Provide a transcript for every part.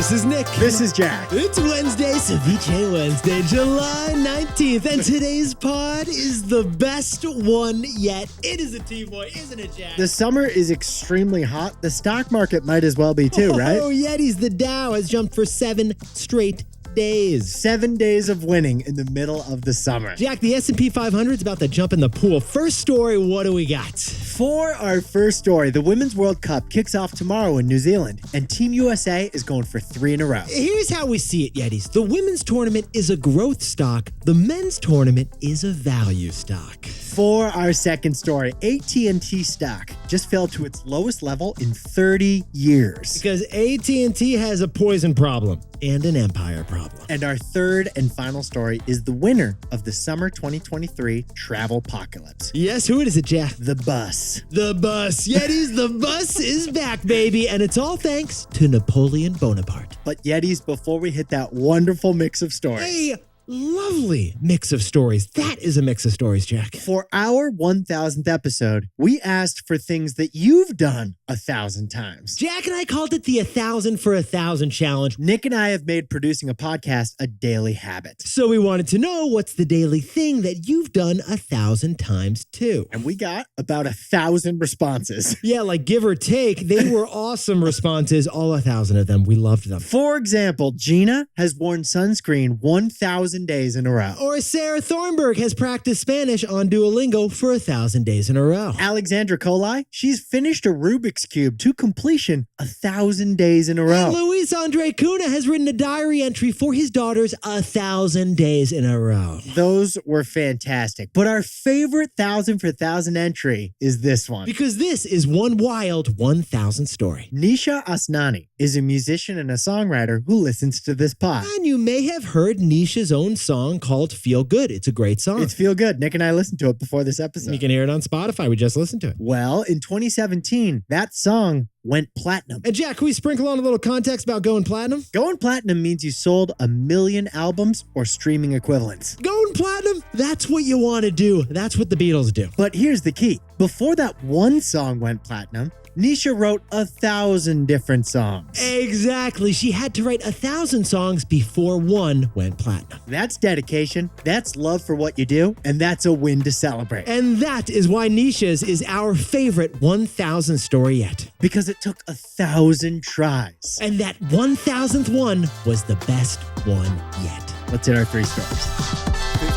This is Nick. This is Jack. It's Wednesday, Ceviche Wednesday, July 19th, and today's pod is the best one yet. It is a T-boy, isn't it, Jack? The summer is extremely hot. The stock market might as well be too, right? Oh, Yetis, the Dow has jumped for 7 straight days. 7 days of winning in the middle of the summer. Jack, the S&P 500 is about to jump in the pool. First story, what do we got? For our first story, the Women's World Cup kicks off tomorrow in New Zealand, and Team USA is going for 3 in a row. Here's how we see it, Yetis. The women's tournament is a growth stock. The men's tournament is a value stock. For our second story, AT&T stock just fell to its lowest level in 30 years. Because AT&T has a poison problem and an empire problem. And our third and final story is the winner of the summer 2023 travel apocalypse. Yes, who is it, Jack? The bus. The bus. Yetis, the bus is back, baby. And it's all thanks to Napoleon Bonaparte. But Yetis, before we hit that wonderful mix of stories. A lovely mix of stories. That is a mix of stories, Jack. For our 1000th episode, we asked for things that you've done 1,000 times. Jack and I called it the 1,000 for 1,000 challenge. Nick and I have made producing a podcast a daily habit. So we wanted to know what's the daily thing that you've done 1,000 times too. And we got about 1,000 responses. Yeah, like give or take, they were awesome responses, all 1,000 of them. We loved them. For example, Gina has worn sunscreen 1,000 days in a row. Or Sarah Thornburg has practiced Spanish on Duolingo for 1,000 days in a row. Alexandra Colai, she's finished a Rubik's Cube to completion 1,000 days in a row. And Luis Andre Cuna has written a diary entry for his daughters 1,000 days in a row. Those were fantastic. But our favorite 1,000 for 1,000 entry is this one. Because this is one wild 1,000 story. Nisha Asnani is a musician and a songwriter who listens to this pod. And you may have heard Nisha's own song called Feel Good. It's a great song. It's Feel Good. Nick and I listened to it before this episode. You can hear it on Spotify. We just listened to it. Well, in 2017, that song went platinum. And Jack, can we sprinkle on a little context about going platinum? Going platinum means you sold 1 million albums or streaming equivalents. Going platinum? That's what you want to do. That's what the Beatles do. But here's the key. Before that one song went platinum, Nisha wrote 1,000 different songs. Exactly. She had to write 1,000 songs before one went platinum. That's dedication, that's love for what you do, and that's a win to celebrate. And that is why Nisha's is our favorite 1,000 story yet. Because it took 1,000 tries. And that 1,000th one was the best one yet. Let's hit our 3 stories.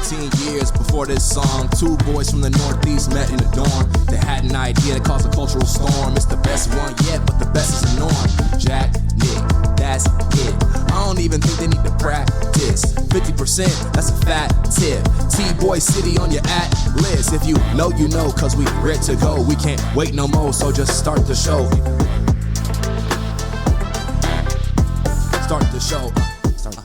15 years before this song, 2 boys from the Northeast met in the dorm. They had an idea that caused a cultural storm. It's the best one yet, but the best is the norm. Jack, Nick, that's it. I don't even think they need to practice. 50%, that's a fat tip. T-Boy City on your list. If you know, you know, cause we ready to go. We can't wait no more, so just start the show. Start the show.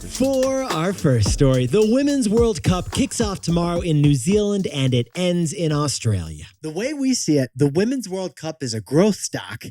For our first story, the Women's World Cup kicks off tomorrow in New Zealand and it ends in Australia. The way we see it, the Women's World Cup is a growth stock,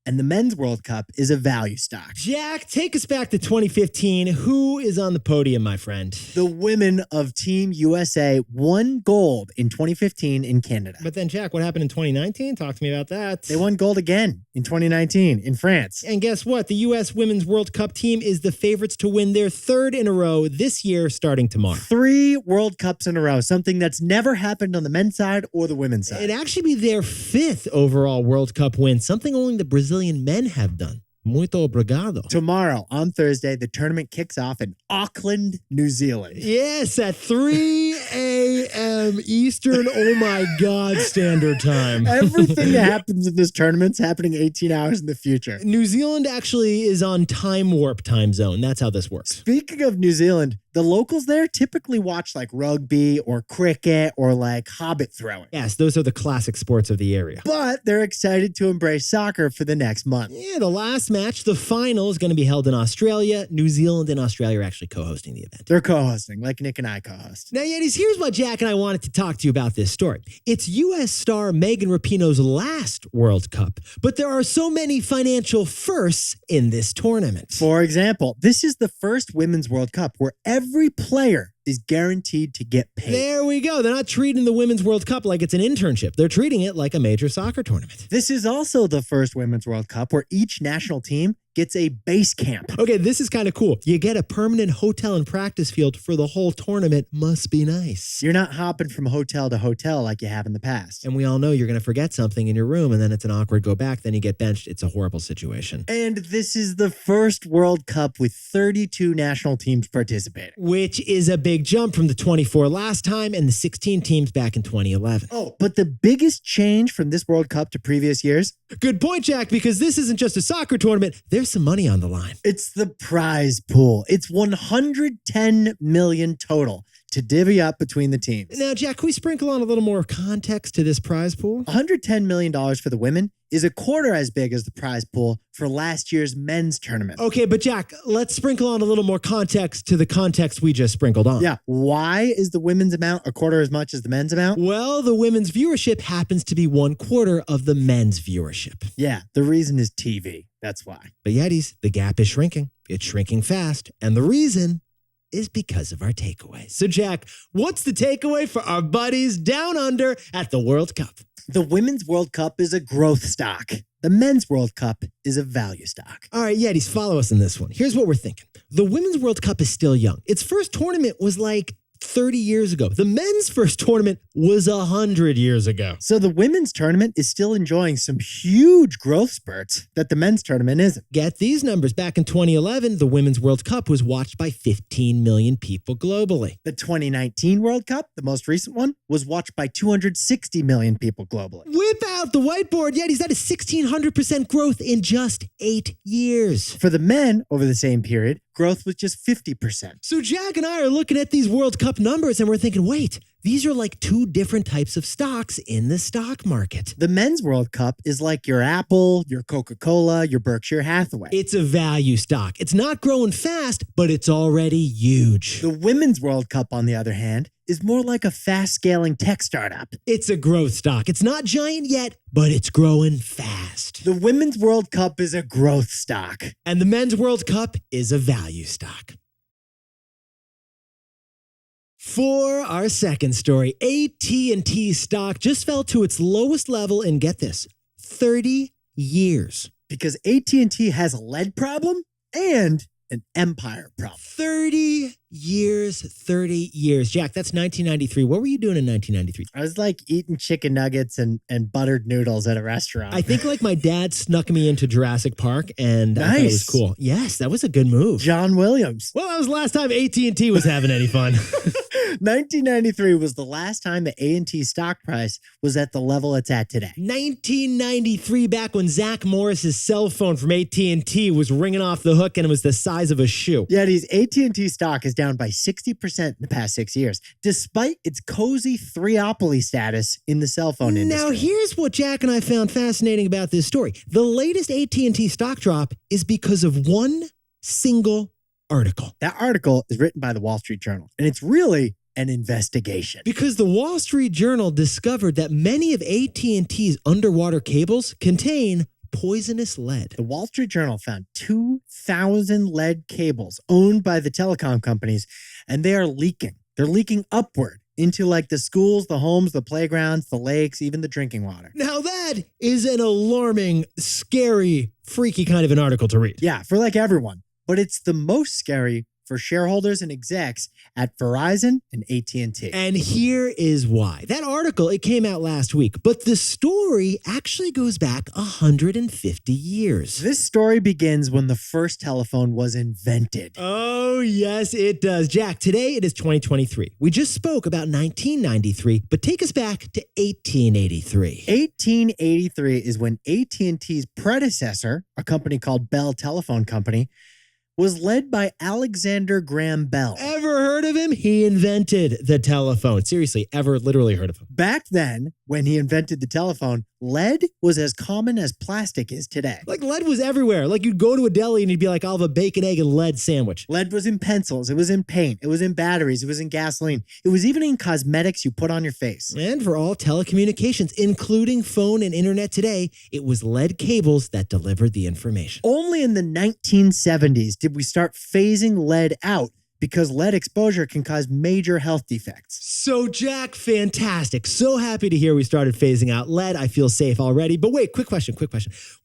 and the Men's World Cup is a value stock. Jack, take us back to 2015. Who is on the podium, my friend? The women of Team USA won gold in 2015 in Canada. But then, Jack, what happened in 2019? Talk to me about that. They won gold again in 2019 in France. And guess what? The U.S. Women's World Cup team is the favorites to win their 3rd in a row this year, starting tomorrow. 3 World Cups in a row, something that's never happened on the men's side or the women's side. It'd actually be their 5th overall World Cup win, something only the Brazilian men have done. Muito obrigado. Tomorrow, on Thursday, the tournament kicks off in Auckland, New Zealand. Yes, at 3 a.m. Eastern, oh my God, Standard Time. Everything that happens in this tournament's happening 18 hours in the future. New Zealand actually is on time warp time zone. That's how this works. Speaking of New Zealand, the locals there typically watch like rugby or cricket or like hobbit throwing. Yes, those are the classic sports of the area. But they're excited to embrace soccer for the next month. Yeah, the last match, the final, is going to be held in Australia. New Zealand and Australia are actually co-hosting the event. They're co-hosting, like Nick and I co-host. Now, Yetis, here's what Jack and I wanted to talk to you about this story. It's U.S. star Megan Rapinoe's last World Cup, but there are so many financial firsts in this tournament. For example, this is the first Women's World Cup where every player is guaranteed to get paid. There we you go. They're not treating the Women's World Cup like it's an internship. They're treating it like a major soccer tournament. This is also the first Women's World Cup where each national team gets a base camp. Okay, this is kind of cool. You get a permanent hotel and practice field for the whole tournament. Must be nice. You're not hopping from hotel to hotel like you have in the past. And we all know you're going to forget something in your room, and then it's an awkward go back, then you get benched. It's a horrible situation. And this is the first World Cup with 32 national teams participating. Which is a big jump from the 24 last time and the 16 teams back in 2011. Oh, but the biggest change from this World Cup to previous years? Good point, Jack, because this isn't just a soccer tournament. There's some money on the line. It's the prize pool. It's $110 million total to divvy up between the teams. Now, Jack, can we sprinkle on a little more context to this prize pool? $110 million for the women is a quarter as big as the prize pool for last year's men's tournament. Okay, but Jack, let's sprinkle on a little more context to the context we just sprinkled on. Yeah, why is the women's amount a quarter as much as the men's amount? Well, the women's viewership happens to be 1/4 of the men's viewership. Yeah, the reason is TV. That's why. But Yetis, the gap is shrinking. It's shrinking fast. And the reason is because of our takeaway. So, Jack, what's the takeaway for our buddies down under at the World Cup? The Women's World Cup is a growth stock. The Men's World Cup is a value stock. All right, Yetis, follow us in this one. Here's what we're thinking. The Women's World Cup is still young. Its first tournament was like 30 years ago. The men's first tournament was 100 years ago. So the women's tournament is still enjoying some huge growth spurts that the men's tournament isn't. Get these numbers. Back in 2011, the Women's World Cup was watched by 15 million people globally. The 2019 World Cup, the most recent one, was watched by 260 million people globally. Whip out the whiteboard, Yetis. That is 1,600% growth in just 8 years. For the men, over the same period, growth was just 50%. So Jack and I are looking at these World Cup numbers and we're thinking, wait, these are like two different types of stocks in the stock market. The Men's World Cup is like your Apple, your Coca-Cola, your Berkshire Hathaway. It's a value stock. It's not growing fast, but it's already huge. The Women's World Cup, on the other hand, is more like a fast-scaling tech startup. It's a growth stock. It's not giant yet, but it's growing fast. The Women's World Cup is a growth stock. And the Men's World Cup is a value stock. For our second story, AT&T stock just fell to its lowest level in, get this, 30 years. Because AT&T has a lead problem and an empire problem. 30 years. Jack, that's 1993. What were you doing in 1993? I was like eating chicken nuggets and buttered noodles at a restaurant. I think like my dad snuck me into Jurassic Park and I thought it was cool. Yes, that was a good move. John Williams. Well, that was the last time AT&T was having any fun. 1993 was the last time the A&T stock price was at the level it's at today. 1993, back when Zach Morris's cell phone from AT&T was ringing off the hook and it was the size of a shoe. Yetis, AT&T stock is down by 60% in the past 6 years, despite its cozy three-opoly status in the cell phone industry. Now, here's what Jack and I found fascinating about this story. The latest AT&T stock drop is because of one single article. That article is written by the Wall Street Journal, and it's really an investigation. Because the Wall Street Journal discovered that many of AT&T's underwater cables contain poisonous lead. The Wall Street Journal found 2,000 lead cables owned by the telecom companies, and they are leaking. They're leaking upward into like the schools, the homes, the playgrounds, the lakes, even the drinking water. Now that is an alarming, scary, freaky kind of an article to read. Yeah, for like everyone. But it's the most scary for shareholders and execs at Verizon and AT&T. And here is why. That article, it came out last week, but the story actually goes back 150 years. This story begins when the first telephone was invented. Oh, yes, it does. Jack, today it is 2023. We just spoke about 1993, but take us back to 1883. 1883 is when AT&T's predecessor, a company called Bell Telephone Company, was led by Alexander Graham Bell. Ever heard of him? He invented the telephone. Seriously, ever literally heard of him? Back then, when he invented the telephone, lead was as common as plastic is today. Like lead was everywhere. Like you'd go to a deli and you'd be like, I'll have a bacon, egg, and lead sandwich. Lead was in pencils. It was in paint. It was in batteries. It was in gasoline. It was even in cosmetics you put on your face. And for all telecommunications, including phone and internet today, it was lead cables that delivered the information. Only in the 1970s did we start phasing lead out because lead exposure can cause major health defects. So, Jack, fantastic. So happy to hear we started phasing out lead. I feel safe already. But wait, quick question.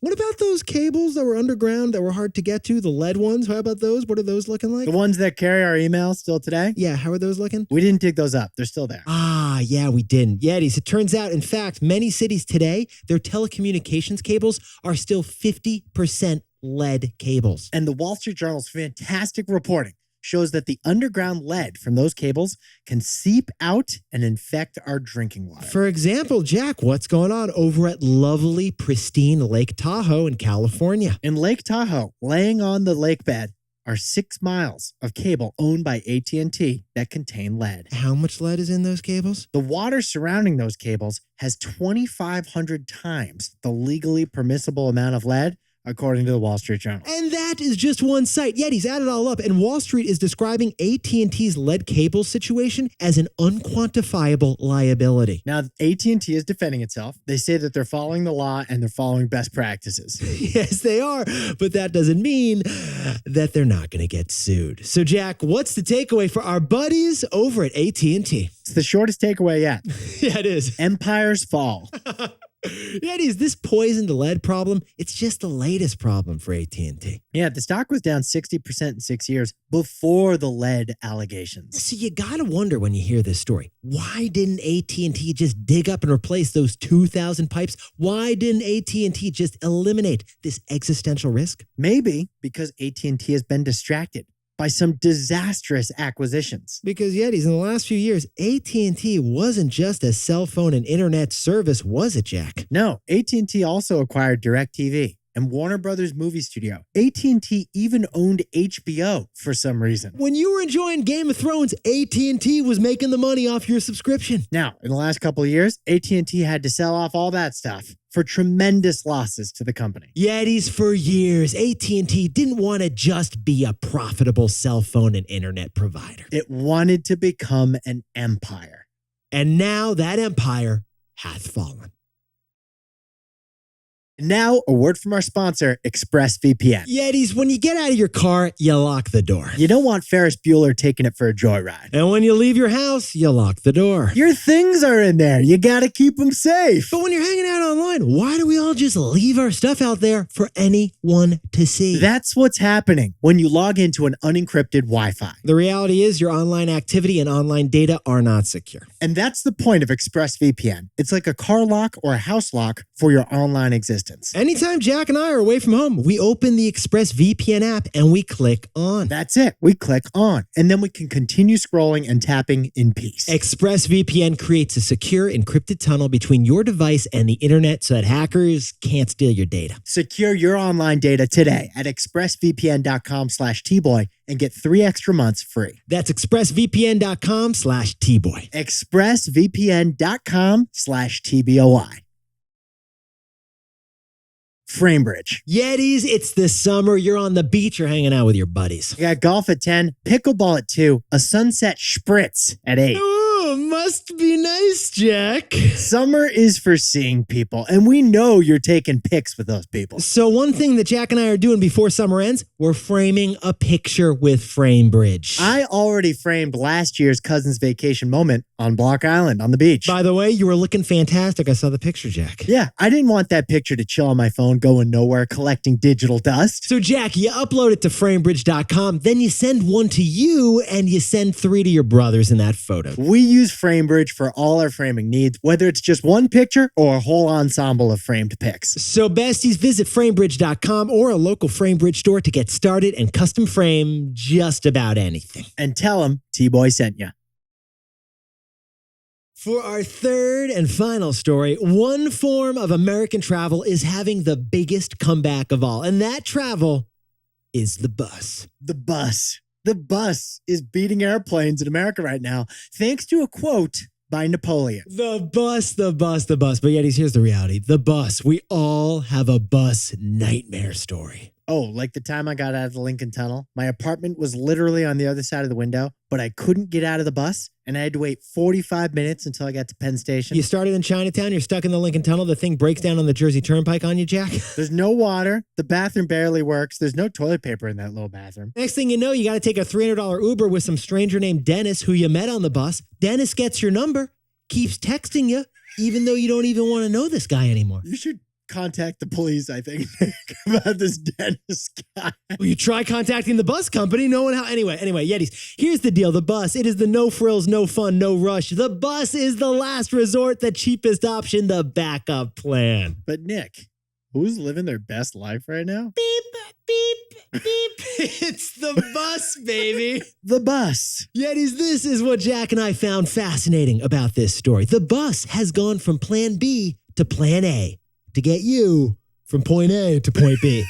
What about those cables that were underground that were hard to get to, the lead ones? How about those? What are those looking like? The ones that carry our emails still today? Yeah, how are those looking? We didn't dig those up. They're still there. Ah, yeah, we didn't. Yetis, it turns out, in fact, many cities today, their telecommunications cables are still 50% lead cables. And the Wall Street Journal's fantastic reporting shows that the underground lead from those cables can seep out and infect our drinking water. For example, Jack, what's going on over at lovely, pristine Lake Tahoe in California? In Lake Tahoe, laying on the lake bed, are 6 miles of cable owned by AT&T that contain lead. How much lead is in those cables? The water surrounding those cables has 2,500 times the legally permissible amount of lead, according to the Wall Street Journal. And that is just one site. Yetis, add it all up. And Wall Street is describing AT&T's lead cable situation as an unquantifiable liability. Now, AT&T is defending itself. They say that they're following the law and they're following best practices. Yes, they are. But that doesn't mean that they're not going to get sued. So, Jack, what's the takeaway for our buddies over at AT&T? It's the shortest takeaway yet. Yeah, it is. Empires fall. Yetis, this poisoned lead problem, it's just the latest problem for AT&T. Yeah, the stock was down 60% in 6 years before the lead allegations. So you gotta wonder when you hear this story, why didn't AT&T just dig up and replace those 2,000 pipes? Why didn't AT&T just eliminate this existential risk? Maybe because AT&T has been distracted by some disastrous acquisitions. Because Yetis, in the last few years, AT&T wasn't just a cell phone and internet service, was it, Jack? No, AT&T also acquired DirecTV and Warner Brothers Movie Studio. AT&T even owned HBO for some reason. When you were enjoying Game of Thrones, AT&T was making the money off your subscription. Now, in the last couple of years, AT&T had to sell off all that stuff for tremendous losses to the company. Yetis, for years, AT&T didn't want to just be a profitable cell phone and internet provider. It wanted to become an empire. And now that empire hath fallen. Now, a word from our sponsor, ExpressVPN. Yetis, when you get out of your car, you lock the door. You don't want Ferris Bueller taking it for a joyride. And when you leave your house, you lock the door. Your things are in there. You gotta keep them safe. But when you're hanging out online, why do we all just leave our stuff out there for anyone to see? That's what's happening when you log into an unencrypted Wi-Fi. The reality is your online activity and online data are not secure. And that's the point of ExpressVPN. It's like a car lock or a house lock for your online existence. Anytime Jack and I are away from home, we open the ExpressVPN app and we click on. That's it. We click on, and then we can continue scrolling and tapping in peace. ExpressVPN creates a secure encrypted tunnel between your device and the internet so that hackers can't steal your data. Secure your online data today at expressvpn.com/tboy and get 3 extra months free. That's expressvpn.com/tboy. expressvpn.com/tboy. Framebridge. Yetis, it's the summer. You're on the beach. You're hanging out with your buddies. You got golf at 10, pickleball at 2, a sunset spritz at 8. Oh, must be nice, Jack. Summer is for seeing people, and we know you're taking pics with those people. So one thing that Jack and I are doing before summer ends, we're framing a picture with Framebridge. I already framed last year's cousin's vacation moment on Block Island on the beach. By the way, you were looking fantastic. I saw the picture, Jack. Yeah, I didn't want that picture to chill on my phone going nowhere collecting digital dust. So Jack, you upload it to framebridge.com, then you send one to you and you send 3 to your brothers in that photo. We use Framebridge for all our framing needs, whether it's just one picture or a whole ensemble of framed pics. So besties, visit framebridge.com or a local Framebridge store to get started and custom frame just about anything. And tell them T-Boy sent you. For our third and final story, one form of American travel is having the biggest comeback of all, and that travel is the bus. The bus. The bus is beating airplanes in America right now, thanks to a quote by Napoleon. The bus. But Yetis, here's the reality. The bus. We all have a bus nightmare story. Oh, like the time I got out of the Lincoln Tunnel. My apartment was literally on the other side of the window, but I couldn't get out of the bus and I had to wait 45 minutes until I got to Penn Station. You started in Chinatown, you're stuck in the Lincoln Tunnel, the thing breaks down on the Jersey Turnpike on you, Jack. There's no water. The bathroom barely works. There's no toilet paper in that little bathroom. Next thing you know, you got to take a $300 Uber with some stranger named Dennis who you met on the bus. Dennis gets your number, keeps texting you, even though you don't even want to know this guy anymore. You should contact the police, I think, about this Dennis guy. Well, you try contacting the bus company, knowing how. Anyway, Yetis, here's the deal. The bus, it is the no frills, no fun, no rush. The bus is the last resort, the cheapest option, the backup plan. But Nick, who's living their best life right now? Beep, beep, beep. It's the bus, baby. The bus. Yetis, this is what Jack and I found fascinating about this story. The bus has gone from plan B to plan A to get you from point A to point B.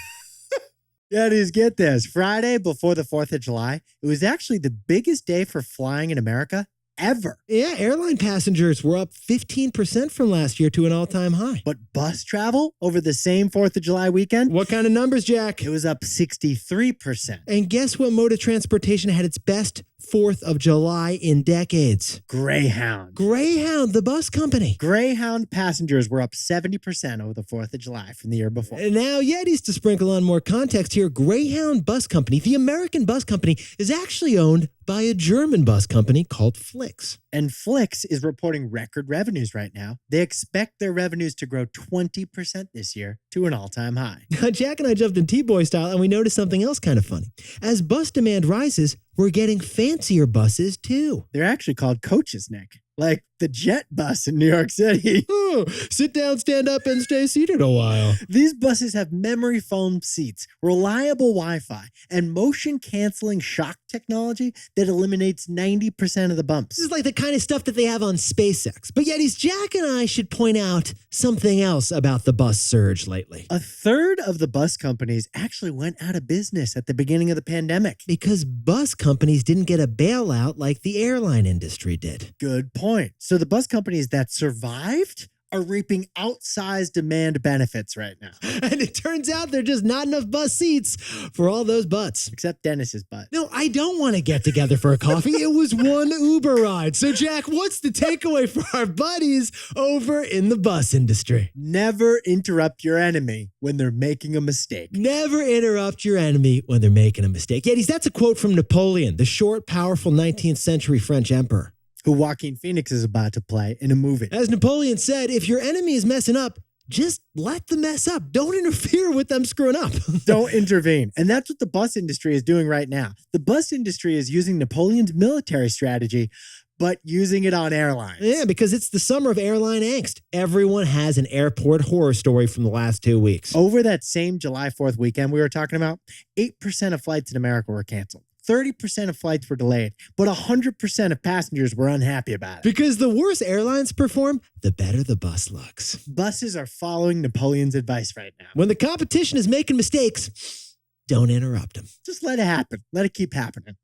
Yetis, get this. Friday before the 4th of July, it was actually the biggest day for flying in America ever. Yeah, airline passengers were up 15% from last year to an all-time high. But bus travel over the same 4th of July weekend? What kind of numbers, Jack? It was up 63%. And guess what mode of transportation had its best 4th of July in decades? Greyhound. Greyhound, the bus company. Greyhound passengers were up 70% over the 4th of July from the year before. And now, Yetis, to sprinkle on more context here, Greyhound Bus Company, the American bus company, is actually owned by a German bus company called Flix. And Flix is reporting record revenues right now. They expect their revenues to grow 20% this year to an all-time high. Now, Jack and I jumped in T-Boy style, and we noticed something else kind of funny. As bus demand rises, we're getting fancier buses, too. They're actually called coaches, Nick. Like the jet bus in New York City. Oh, sit down, stand up, and stay seated a while. These buses have memory foam seats, reliable Wi-Fi, and motion-canceling shock technology that eliminates 90% of the bumps. This is like the kind of stuff that they have on SpaceX. But Yetis, Jack and I should point out something else about the bus surge lately. A third of the bus companies actually went out of business at the beginning of the pandemic. Because bus companies didn't get a bailout like the airline industry did. Good point. So the bus companies that survived are reaping outsized demand benefits right now. And it turns out there are just not enough bus seats for all those butts. Except Dennis's butt. No, I don't want to get together for a coffee. It was one Uber ride. So, Jack, what's the takeaway for our buddies over in the bus industry? Never interrupt your enemy when they're making a mistake. Never interrupt your enemy when they're making a mistake. Yetis, that's a quote from Napoleon, the short, powerful 19th century French emperor, who Joaquin Phoenix is about to play in a movie. As Napoleon said, if your enemy is messing up, just let them mess up. Don't interfere with them screwing up. Don't intervene. And that's what the bus industry is doing right now. The bus industry is using Napoleon's military strategy, but using it on airlines. Yeah, because it's the summer of airline angst. Everyone has an airport horror story from the last 2 weeks. Over that same July 4th weekend we were talking about, 8% of flights in America were canceled. 30% of flights were delayed, but 100% of passengers were unhappy about it. Because the worse airlines perform, the better the bus looks. Buses are following Napoleon's advice right now. When the competition is making mistakes, don't interrupt them. Just let it happen. Let it keep happening.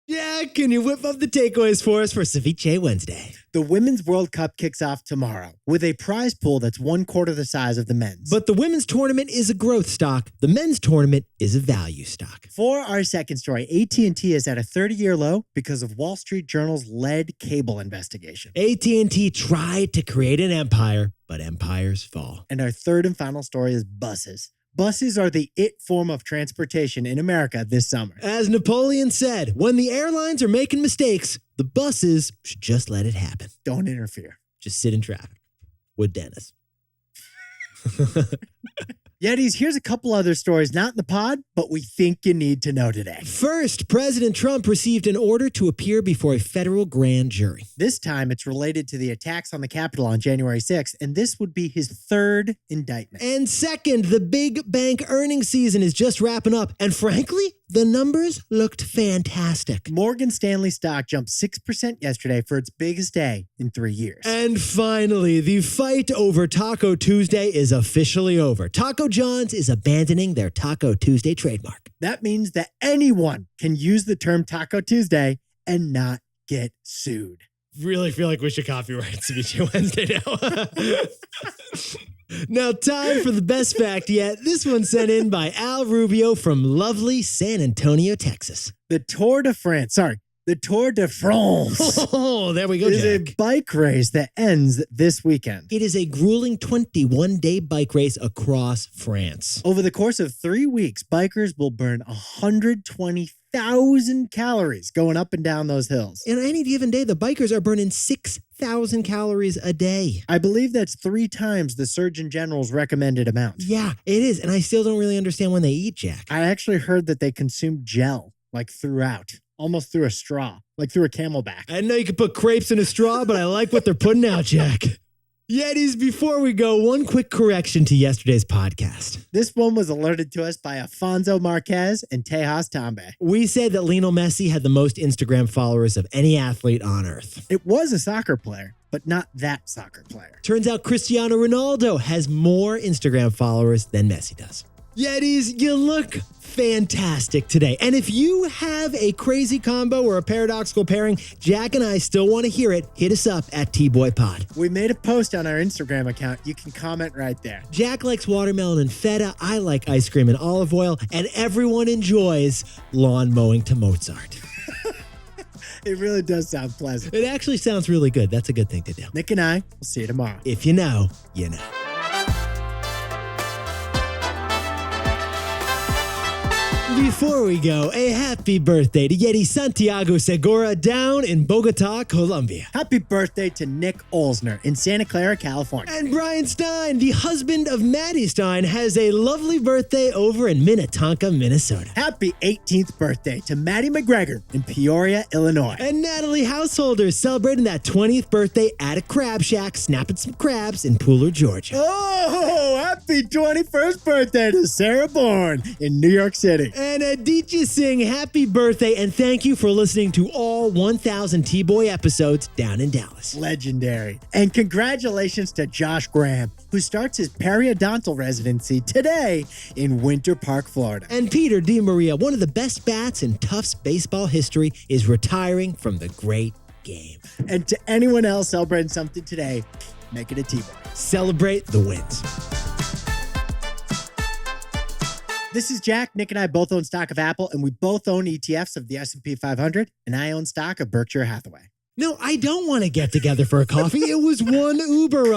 Yeah, can you whip up the takeaways for us for Ceviche Wednesday? The Women's World Cup kicks off tomorrow with a prize pool that's 1/4 the size of the men's. But the women's tournament is a growth stock. The men's tournament is a value stock. For our second story, AT&T is at a 30-year low because of Wall Street Journal's lead cable investigation. AT&T tried to create an empire, but empires fall. And our third and final story is buses. Buses are the it form of transportation in America this summer. As Napoleon said, when the airlines are making mistakes, the buses should just let it happen. Don't interfere. Just sit in traffic with Dennis. Yetis, here's a couple other stories not in the pod, but we think you need to know today. First, President Trump received an order to appear before a federal grand jury. This time, it's related to the attacks on the Capitol on January 6th, and this would be his third indictment. And second, the big bank earnings season is just wrapping up, and frankly, the numbers looked fantastic. Morgan Stanley stock jumped 6% yesterday for its biggest day in 3 years. And finally, the fight over Taco Tuesday is officially over. Taco John's is abandoning their Taco Tuesday trademark. That means that anyone can use the term Taco Tuesday and not get sued. Really feel like we should copyright Ceviche Wednesday now. Now, time for the best fact yet. This one sent in by Al Rubio from lovely San Antonio, Texas. The Tour de France Oh, there we go, is a Jack. bike race that ends this weekend. It is a grueling 21-day bike race across France. Over the course of 3 weeks, bikers will burn 120,000 calories going up and down those hills. And any given day, the bikers are burning 6,000 calories a day. I believe that's 3 times the Surgeon General's recommended amount. Yeah, it is. And I still don't really understand when they eat, Jack. I actually heard that they consume gel, like throughout, almost through a straw, like through a camelback. I know you could put crepes in a straw, but I like what they're putting out, Jack. Yetis, before we go, one quick correction to yesterday's podcast. This one was alerted to us by Afonso Marquez and Tejas Tambe. We said that Lionel Messi had the most Instagram followers of any athlete on earth. It was a soccer player, but not that soccer player. Turns out Cristiano Ronaldo has more Instagram followers than Messi does. Yetis, you look fantastic today. And if you have a crazy combo or a paradoxical pairing, Jack and I still want to hear it. Hit us up at TBoyPod. We made a post on our Instagram account. You can comment right there. Jack likes watermelon and feta. I like ice cream and olive oil. And everyone enjoys lawn mowing to Mozart. It really does sound pleasant. It actually sounds really good. That's a good thing to do. Nick and I will see you tomorrow. If you know, you know. Before we go, a happy birthday to Yeti Santiago Segura down in Bogota, Colombia. Happy birthday to Nick Olsner in Santa Clara, California. And Brian Stein, the husband of Maddie Stein, has a lovely birthday over in Minnetonka, Minnesota. Happy 18th birthday to Maddie McGregor in Peoria, Illinois. And Natalie Householder is celebrating that 20th birthday at a crab shack, snapping some crabs in Pooler, Georgia. Oh, happy 21st birthday to Sarah Bourne in New York City. And Aditya Singh, happy birthday, and thank you for listening to all 1,000 T-Boy episodes down in Dallas. Legendary. And congratulations to Josh Graham, who starts his periodontal residency today in Winter Park, Florida. And Peter DiMaria, one of the best bats in Tufts baseball history, is retiring from the great game. And to anyone else celebrating something today, make it a T-Boy. Celebrate the wins. This is Jack. Nick and I both own stock of Apple, and we both own ETFs of the S&P 500, and I own stock of Berkshire Hathaway. No, I don't want to get together for a coffee. It was one Uber ride.